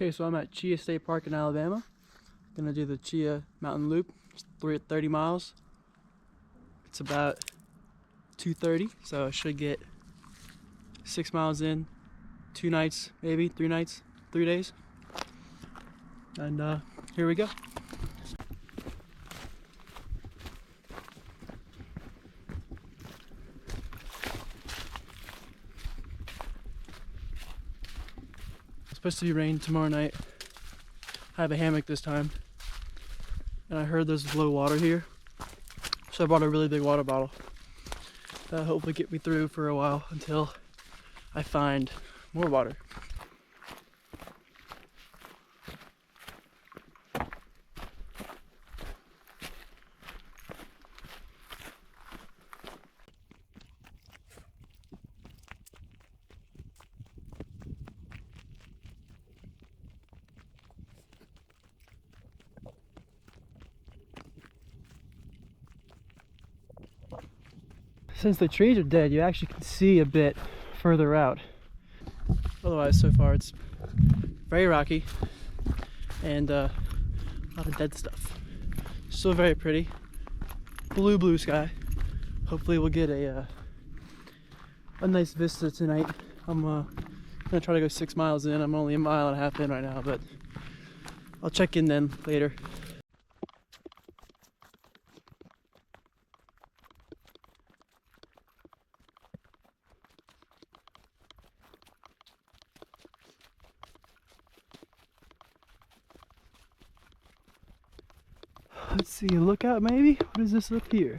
Okay, so I'm at Cheaha State Park in Alabama. Gonna do the Cheaha Mountain Loop. It's 30 miles. It's about 2:30, so I should get 6 miles in, 2 nights, maybe 3 nights, 3 days. And here we go. It's supposed to be rain tomorrow night. I have a hammock this time, and I heard there's low water here, so I brought a really big water bottle. That'll hopefully get me through for a while until I find more water. Since the trees are dead, you actually can see a bit further out. Otherwise, so far it's very rocky and a lot of dead stuff. Still very pretty. Blue sky. Hopefully we'll get a nice vista tonight. I'm gonna try to go 6 miles in. I'm only 1.5 miles in right now, but I'll check in then later. Let's see, a lookout maybe? What is this up here?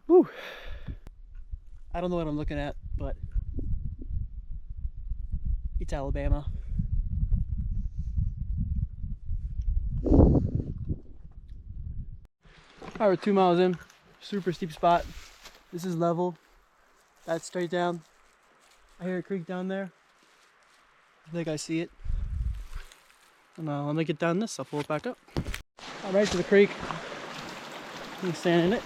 Whew. I don't know what I'm looking at, but it's Alabama. Alright, we're 2 miles in. Super steep spot. This is level. That's straight down. I hear a creek down there. I think I see it. And let me get down this. I'll pull it back up. I'm right to the creek. I'm standing in it.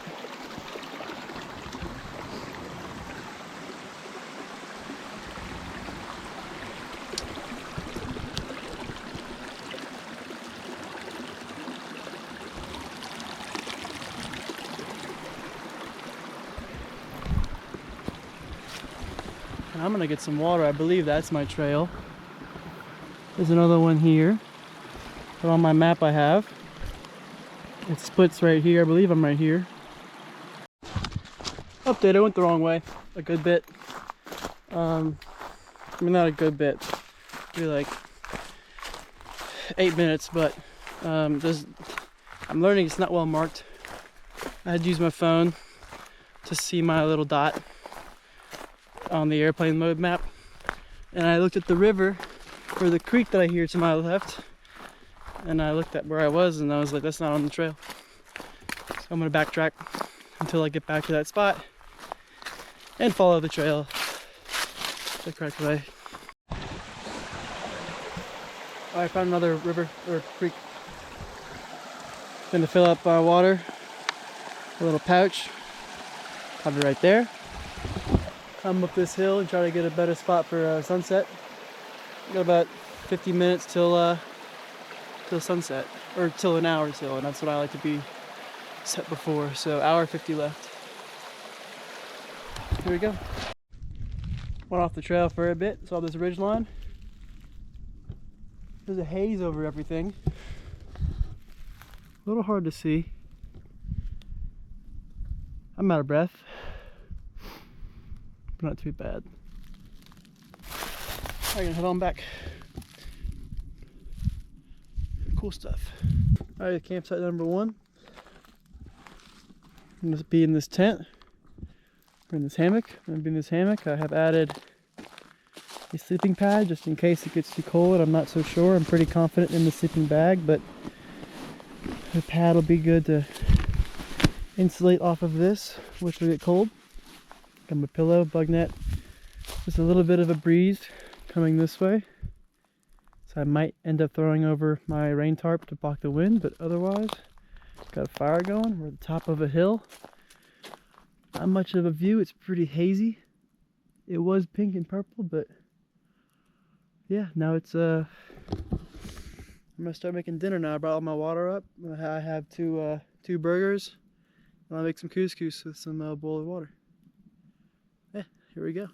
I'm gonna get some water. I believe that's my trail. There's another one here. But on my map I have. It splits right here. I believe I'm right here. Update, I went the wrong way a good bit. I mean, not a good bit. Maybe like 8 minutes, but I'm learning it's not well marked. I had to use my phone to see my little dot on the airplane mode map, and I looked at the river or the creek that I hear to my left, and I looked at where I was and I was like, that's not on the trail. So I'm gonna backtrack until I get back to that spot and follow the trail the correct way. I found another river or creek. Gonna fill up water, a little pouch, have it right there. Come up this hill and try to get a better spot for sunset. Got about 50 minutes till sunset, or till an hour till, and that's what I like to be set before. So hour 50 left. Here we go. Went off the trail for a bit, saw this ridge line. There's a haze over everything. A little hard to see. I'm out of breath. Not too bad. I'm gonna head on back. Cool stuff. Alright, campsite number 1. I'm gonna be in this tent. Or in this hammock. I'm gonna be in this hammock. I have added a sleeping pad just in case it gets too cold. I'm not so sure. I'm pretty confident in the sleeping bag, but the pad will be good to insulate off of this, which will get cold. Got my pillow, bug net. Just a little bit of a breeze coming this way. So I might end up throwing over my rain tarp to block the wind, but otherwise, got a fire going. We're at the top of a hill. Not much of a view, it's pretty hazy. It was pink and purple, but yeah, now it's I'm gonna start making dinner now. I brought all my water up. I have two burgers, and I'll make some couscous with some boiled water. Yeah, here we go.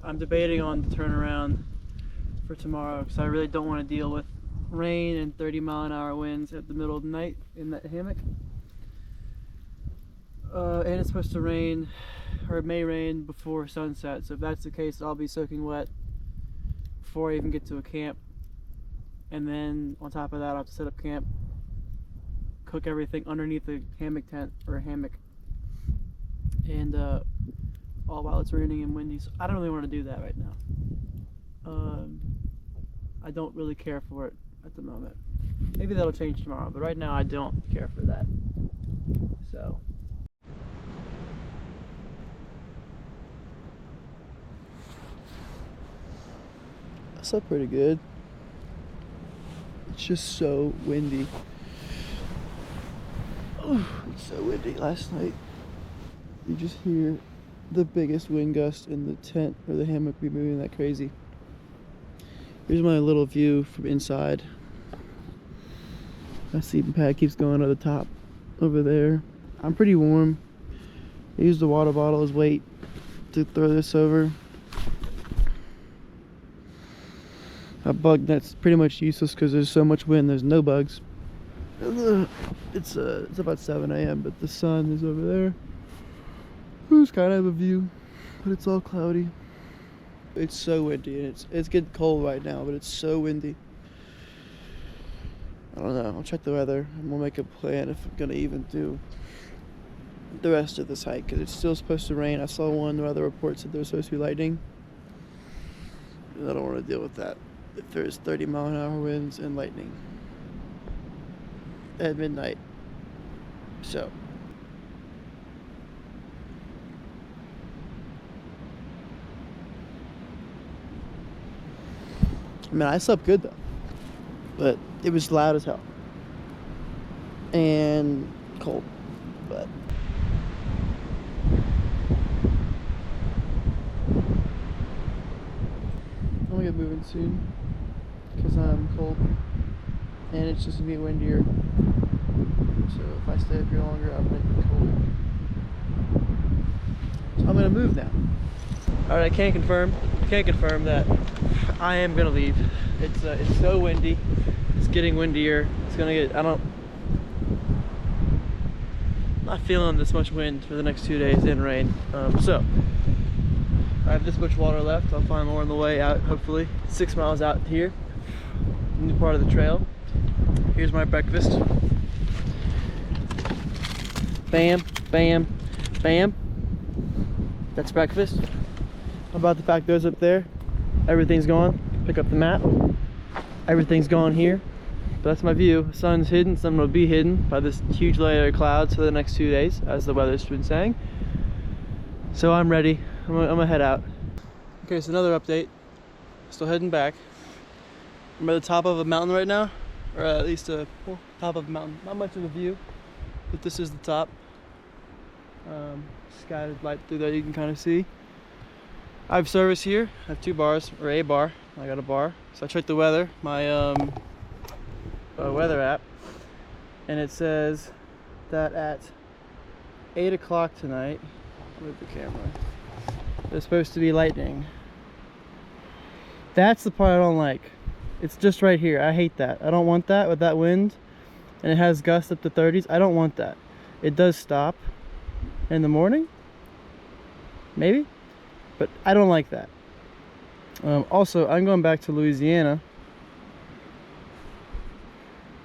I'm debating on the turnaround for tomorrow because I really don't want to deal with rain and 30-mile-an-hour winds at the middle of the night in that hammock. And it's supposed to rain, or it may rain before sunset, so if that's the case, I'll be soaking wet before I even get to a camp. And then on top of that, I'll have to set up camp, cook everything underneath the hammock tent or a hammock, and all while it's raining and windy. So I don't really want to do that right now. I don't really care for it at the moment. Maybe that'll change tomorrow, but right now I don't care for that. So I slept pretty good. It's just so windy. Oh, it's so windy last night. You just hear the biggest wind gust in the tent or the hammock be moving that crazy. Here's my little view from inside. My sleeping pad keeps going to the top over there. I'm pretty warm. I used the water bottle as weight to throw this over. A bug net's pretty much useless because there's so much wind. There's no bugs. It's about 7 a.m. but the sun is over there. It's kind of a view, but it's all cloudy. It's so windy, and it's getting cold right now, but it's so windy. I don't know. I'll check the weather and we'll make a plan if I'm gonna even do the rest of this hike because it's still supposed to rain. I saw one weather report said there's supposed to be lightning. And I don't want to deal with that if there's 30-mile-an-hour winds and lightning at midnight. So I mean, I slept good though, but it was loud as hell and cold, but I'm gonna get moving soon because I'm cold and it's just gonna be windier, so if I stay up here longer I'm gonna get cold. So I'm gonna move now. Alright, I can't confirm that I am gonna leave. It's so windy. It's getting windier. It's gonna get, I'm not feeling this much wind for the next 2 days and rain. So I have this much water left. I'll find more on the way out, hopefully. 6 miles out here, new part of the trail. Here's my breakfast. Bam, bam, bam. That's breakfast. I'm about to pack those up there. Everything's gone. Pick up the map. Everything's gone here. But that's my view. The sun's hidden. Sun will be hidden by this huge layer of clouds for the next 2 days, as the weather's been saying. So I'm ready. I'm gonna head out. Okay, so another update. Still heading back. I'm at the top of a mountain right now, or at least top of a mountain. Not much of a view, but this is the top. Scattered light through there you can kind of see. I have service here. I have 2 bars, or a bar. I got a bar. So I checked the weather, my weather app, and it says that at 8 o'clock tonight, move the camera, there's supposed to be lightning. That's the part I don't like. It's just right here. I hate that. I don't want that with that wind, and it has gusts up to 30s. I don't want that. It does stop in the morning, maybe, but I don't like that. Also, I'm going back to Louisiana,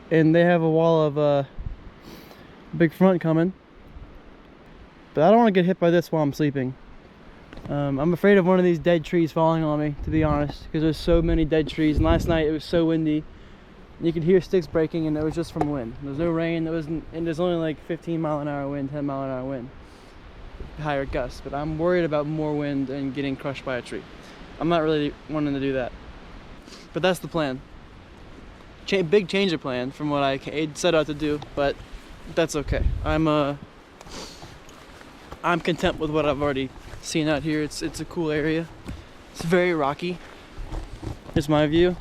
and they have a wall of big front coming, but I don't want to get hit by this while I'm sleeping. I'm afraid of one of these dead trees falling on me, to be honest, because there's so many dead trees, and last night it was so windy you could hear sticks breaking, and it was just from wind. There's no rain, and there's only like 15-mile-an-hour wind, 10-mile-an-hour wind. higher gusts, but I'm worried about more wind and getting crushed by a tree. I'm not really wanting to do that, but that's the plan. Big change of plan from what I set out to do, but that's okay. I'm content with what I've already seen out here. It's a cool area. It's very rocky. Here's my view.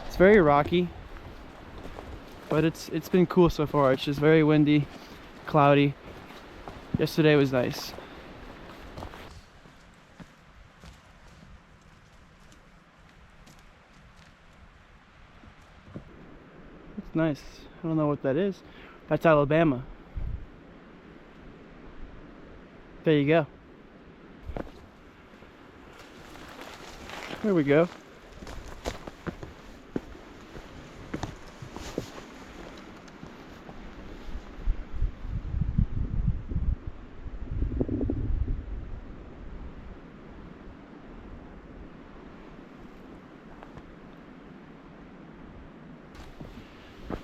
It's very rocky, but it's been cool so far. It's just very windy, cloudy. Yesterday was nice. It's nice. I don't know what that is. That's Alabama. There you go. There we go.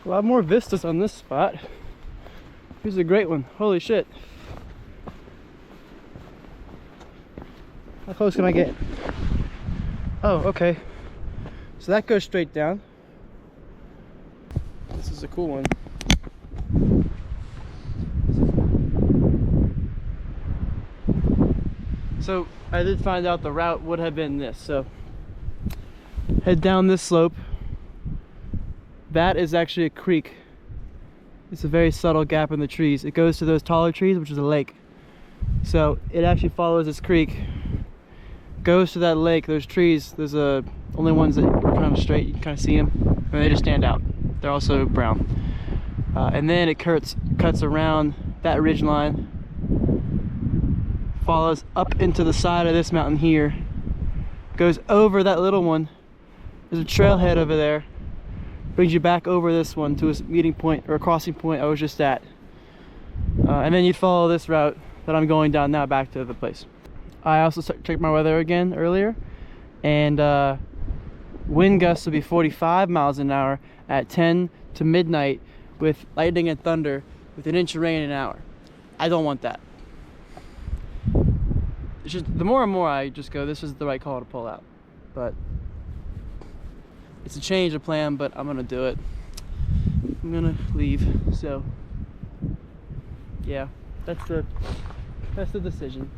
A lot more vistas on this spot. Here's a great one. Holy shit. How close can I get? Oh, okay. So that goes straight down. This is a cool one. So I did find out the route would have been this. So head down this slope. That is actually a creek. It's a very subtle gap in the trees. It goes to those taller trees, which is a lake. So it actually follows this creek, goes to that lake. Those trees, there's only ones that are kind of straight. You can kind of see them, and they just stand out. They're also brown. And then it cuts around that ridge line, follows up into the side of this mountain here, goes over that little one. There's a trailhead over there. Brings you back over this one to a meeting point or a crossing point I was just at. And then you follow this route that I'm going down now back to the place. I also checked my weather again earlier, and wind gusts will be 45 miles an hour at 10 to midnight with lightning and thunder with an inch of rain an hour. I don't want that. It's just, the more and more I just go, this is the right call to pull out. But it's a change of plan, but I'm gonna do it. I'm gonna leave. So yeah, that's the decision.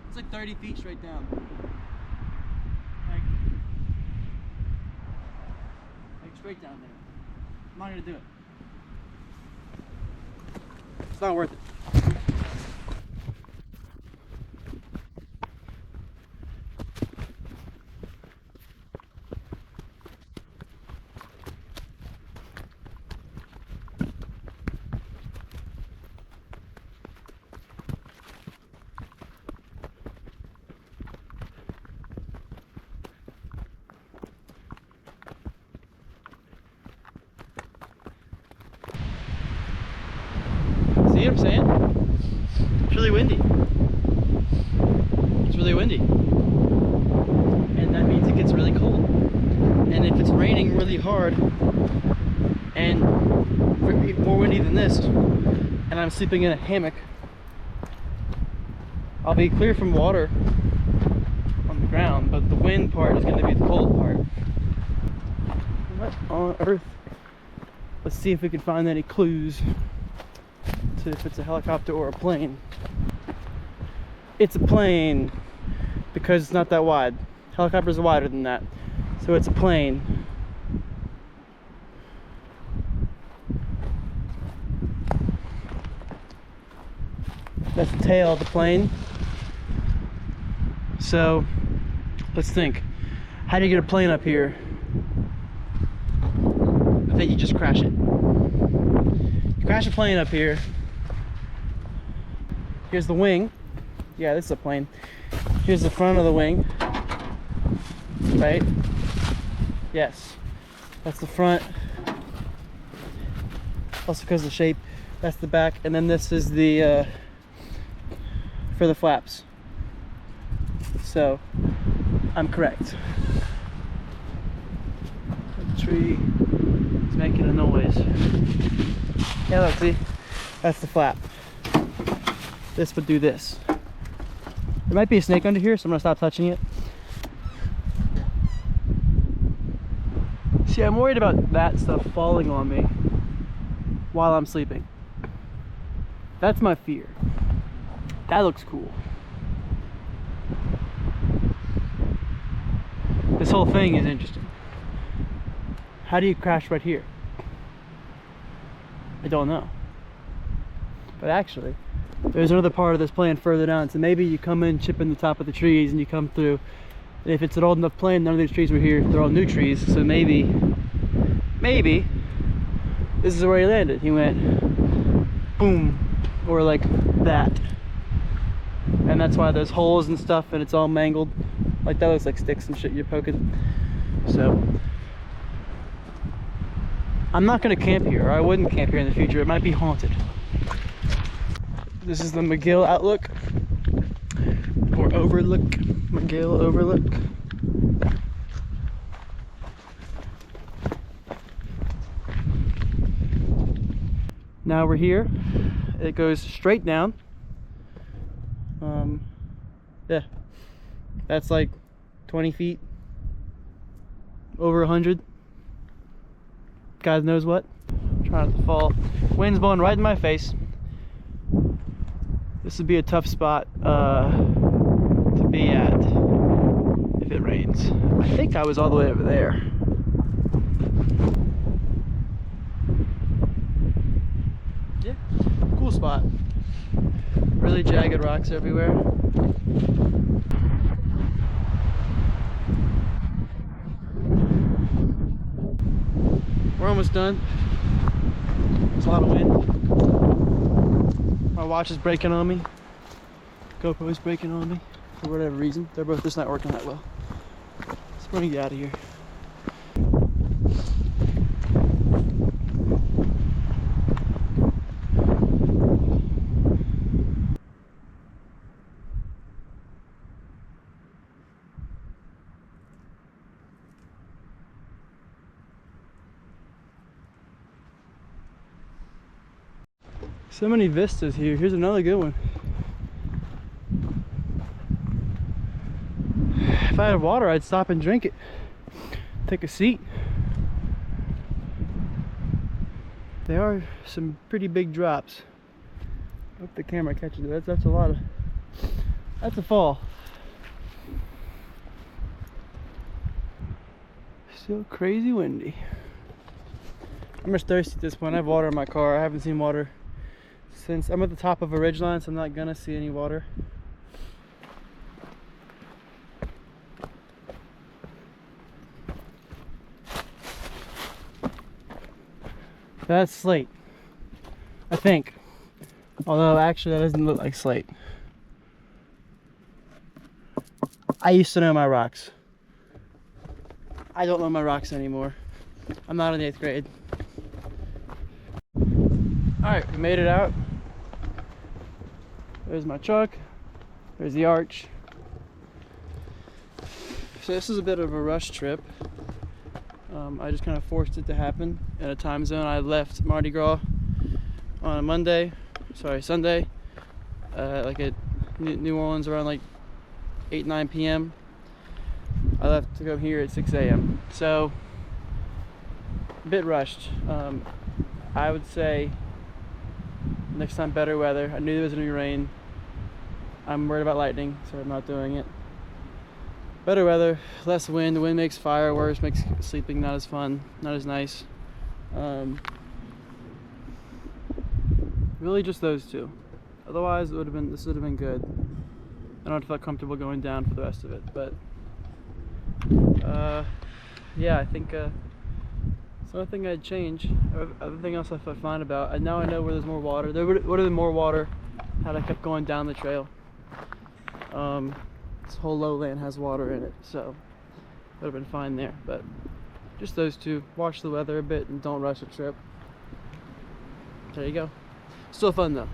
It's like 30 feet straight down. Like straight down there. I'm not gonna do it. It's not worth it. See what I'm saying? It's really windy. It's really windy. And that means it gets really cold. And if it's raining really hard and more windy than this, and I'm sleeping in a hammock, I'll be clear from water on the ground, but the wind part is going to be the cold part. What on earth? Let's see if we can find any clues to if it's a helicopter or a plane. It's a plane because it's not that wide. Helicopters are wider than that, so it's a plane. That's the tail of the plane. So let's think. How do you get a plane up here? I think you just crash it. You crash a plane up here. Here's the wing. Yeah, this is a plane. Here's the front of the wing. Right? Yes. That's the front. Also because of the shape. That's the back. And then this is the for the flaps. So I'm correct. The tree is making a noise. Yeah, look, see? That's the flap. This would do this. There might be a snake under here, so I'm gonna stop touching it. See, I'm worried about that stuff falling on me while I'm sleeping. That's my fear. That looks cool. This whole thing is interesting. How do you crash right here? I don't know. But actually, there's another part of this plan further down. So maybe you come in, chip in the top of the trees, and you come through. And if it's an old enough plan, none of these trees were here. They're all new trees. So maybe this is where he landed. He went boom, or like that. And that's why there's holes and stuff, and it's all mangled. Like that looks like sticks and shit you're poking. So I'm not gonna camp here, or I wouldn't camp here in the future. It might be haunted. This is the McGill Outlook, or Overlook, McGill Overlook. Now we're here. It goes straight down. Yeah, that's like 20 feet, over 100. God knows what. I'm trying not to fall. Wind's blowing right in my face. This would be a tough spot to be at if it rains. I think I was all the way over there. Yeah, cool spot. Really jagged rocks everywhere. We're almost done. There's a lot of wind. My watch is breaking on me. GoPro is breaking on me for whatever reason. They're both just not working that well. So we're gonna get out of here. So many vistas here. Here's another good one. If I had water, I'd stop and drink it. Take a seat. There are some pretty big drops. I hope the camera catches it. That's a lot of. That's a fall. Still crazy windy. I'm just thirsty at this point. I have water in my car. I haven't seen water since I'm at the top of a ridgeline, so I'm not gonna see any water. That's slate, I think. Although actually that doesn't look like slate. I used to know my rocks. I don't know my rocks anymore. I'm not in 8th grade. Alright, we made it out. There's my truck. There's the arch. So this is a bit of a rush trip. I just kind of forced it to happen in a time zone. I left Mardi Gras on a Sunday, like at New Orleans around like 8-9 p.m. I left to go here at 6 a.m. So a bit rushed. I would say next time better weather. I knew there was gonna be rain. I'm worried about lightning, so I'm not doing it. Better weather, less wind. The wind makes fire worse, makes sleeping not as fun, not as nice. Really just those two. Otherwise, this would have been good. I don't feel comfortable going down for the rest of it, but yeah, I think it's the only thing I'd change. Everything else I felt fine about. And now I know where there's more water. There would have been more water had I kept going down the trail. This whole lowland has water in it, so would have been fine there. But just those two. Watch the weather a bit and don't rush a trip. There you go. Still fun though.